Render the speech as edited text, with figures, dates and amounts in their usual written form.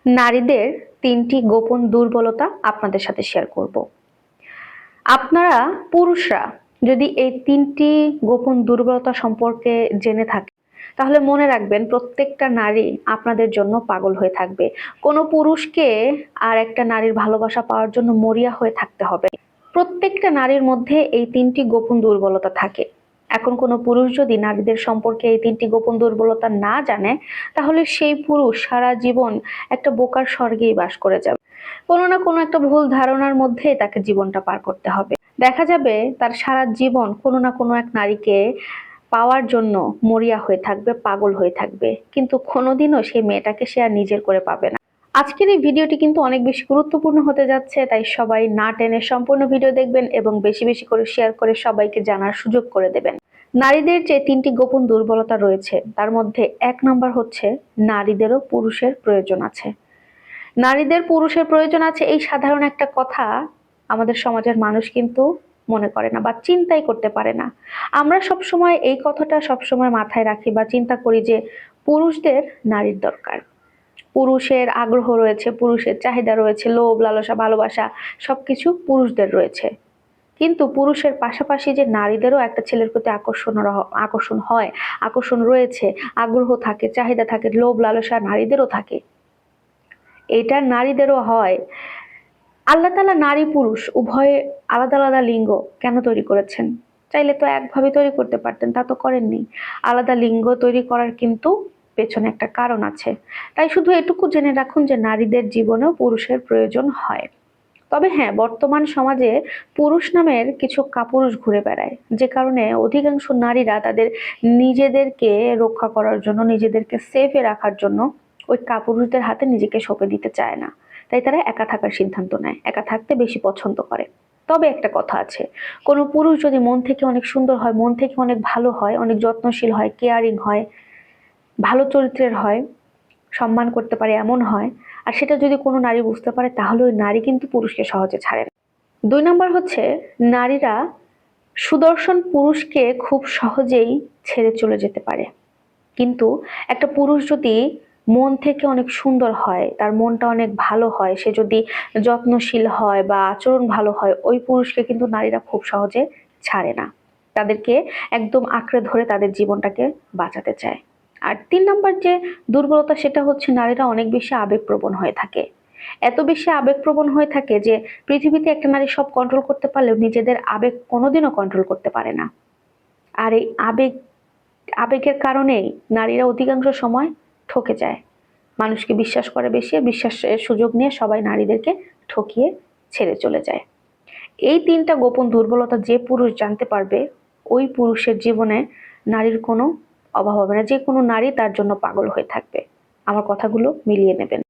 নারীদের ৩টি গোপন দুর্বলতা আপনাদের সাথে শেয়ার করব। আপনারা পুরুষরা যদি এই ৩টি গোপন দুর্বলতা সম্পর্কে জেনে থাকেন, তাহলে মনে রাখবেন প্রত্যেকটা নারী আপনাদের জন্য পাগল হয়ে থাকবে। কোনো পুরুষকে আর একটা নারীর ভালোবাসা পাওয়ার জন্য মরিয়া হয়ে থাকতে হবে। প্রত্যেকটা নারীর মধ্যে এই ৩টি গোপন দুর্বলতা থাকে। এখন কোনো পুরুষ যদি নারীদের সম্পর্কে এই ৩টি গোপন দুর্বলতা না জানে, তাহলে সেই পুরুষ সারা জীবন একটা বোকার স্বর্গেই বাস করে যাবে। কোনো না কোনো একটা ভুল ধারণার মধ্যে তাকে জীবনটা পার করতে হবে। দেখা যাবে তার সারা জীবন কোনো না কোনো এক নারীকে পাওয়ার জন্য মরিয়া হয়ে থাকবে, পাগল হয়ে থাকবে, কিন্তু কোনোদিনও সেই মেয়েটাকে সে আর নিজের করে পাবে না। আজকের এই ভিডিওটি কিন্তু অনেক বেশি গুরুত্বপূর্ণ হতে যাচ্ছে, তাই সবাই না টেনে সম্পূর্ণ ভিডিও দেখবেন এবং বেশি বেশি করে শেয়ার করে সবাইকে জানার সুযোগ করে দেবেন। নারীদের যে ৩টি গোপন দুর্বলতা রয়েছে তার মধ্যে ১ নাম্বার হচ্ছে নারীদেরও পুরুষের প্রয়োজন আছে। নারীদের পুরুষের প্রয়োজন আছে এই সাধারণ একটা কথা আমাদের সমাজের মানুষ কিন্তু মনে করে না বা চিন্তাই করতে পারে না। আমরা সবসময় এই কথাটা সবসময় মাথায় রাখি বা চিন্তা করি যে পুরুষদের নারীর দরকার, পুরুষের আগ্রহ রয়েছে, পুরুষের চাহিদা রয়েছে, লোভ লালসা ভালোবাসা সবকিছু পুরুষদের রয়েছে। কিন্তু পুরুষের পাশাপাশি যে নারীদেরও একটা ছেলের প্রতি আকর্ষণ হয়, আকর্ষণ রয়েছে, আগ্রহ থাকে, চাহিদা থাকে, লোভ লালসা নারীদেরও থাকে, এটা নারীদেরও হয়। আল্লাহ তাআলা নারী পুরুষ উভয় আলাদা আলাদা লিঙ্গ কেন তৈরি করেছেন? চাইলে তো একভাবে তৈরি করতে পারতেন, তা তো করেননি। আলাদা লিঙ্গ তৈরি করার কিন্তু পেছনে একটা কারণ আছে। তাই শুধু এটুকু জেনে রাখুন যে নারীদের জীবনেও পুরুষের প্রয়োজন হয়। তবে হ্যাঁ, বর্তমান সমাজে পুরুষ নামের কিছু কাপুরুষ ঘুরে বেড়ায়, যে কারণে অধিকাংশ নারীরা তাদের নিজেদেরকে রক্ষা করার জন্য, নিজেদেরকে সেফে রাখার জন্য ওই কাপুরুষদের হাতে নিজেকে সঁপে দিতে চায় না। তাই তারা একা থাকার সিদ্ধান্ত নেয়, একা থাকতে বেশি পছন্দ করে। তবে একটা কথা আছে, কোনো পুরুষ যদি মন থেকে অনেক সুন্দর হয়, মন থেকে অনেক ভালো হয়, অনেক যত্নশীল হয়, কেয়ারিং হয়, ভালো চরিত্রের হয়, সম্মান করতে পারে এমন হয়, আর সেটা যদি কোনো নারী বুঝতে পারে, তাহলে ওই নারী কিন্তু পুরুষকে সহজে ছাড়ে না। ২ নাম্বার হচ্ছে নারীরা সুদর্শন পুরুষকে খুব সহজেই ছেড়ে চলে যেতে পারে। কিন্তু একটা পুরুষ যদি মন থেকে অনেক সুন্দর হয়, তার মনটা অনেক ভালো হয়, সে যদি যত্নশীল হয় বা আচরণ ভালো হয়, ওই পুরুষকে কিন্তু নারীরা খুব সহজে ছাড়ে না। তাদেরকে একদম আঁকড়ে ধরে তাদের জীবনটাকে বাঁচাতে চায়। আর ৩ নাম্বার যে দুর্বলতা, সেটা হচ্ছে নারীরা অনেক বেশি আবেগপ্রবণ হয়ে থাকে। এত বেশি আবেগপ্রবণ হয়ে থাকে যে পৃথিবীতে একটা নারী সব কন্ট্রোল করতে পারলেও নিজেদের আবেগ কোনোদিনও কন্ট্রোল করতে পারে না। আর এই আবেগের কারণেই নারীরা অধিকাংশ সময় ঠকে যায়। মানুষকে বিশ্বাস করে বেশি, বিশ্বাসের সুযোগ নিয়ে সবাই নারীদেরকে ঠকিয়ে ছেড়ে চলে যায়। এই ৩টা গোপন দুর্বলতা যে পুরুষ জানতে পারবে, ওই পুরুষের জীবনে নারীর কোনো অভাব হবে না। যে কোনো নারী তার জন্য পাগল হয়ে থাকবে। আমার কথাগুলো মিলিয়ে নেবেন।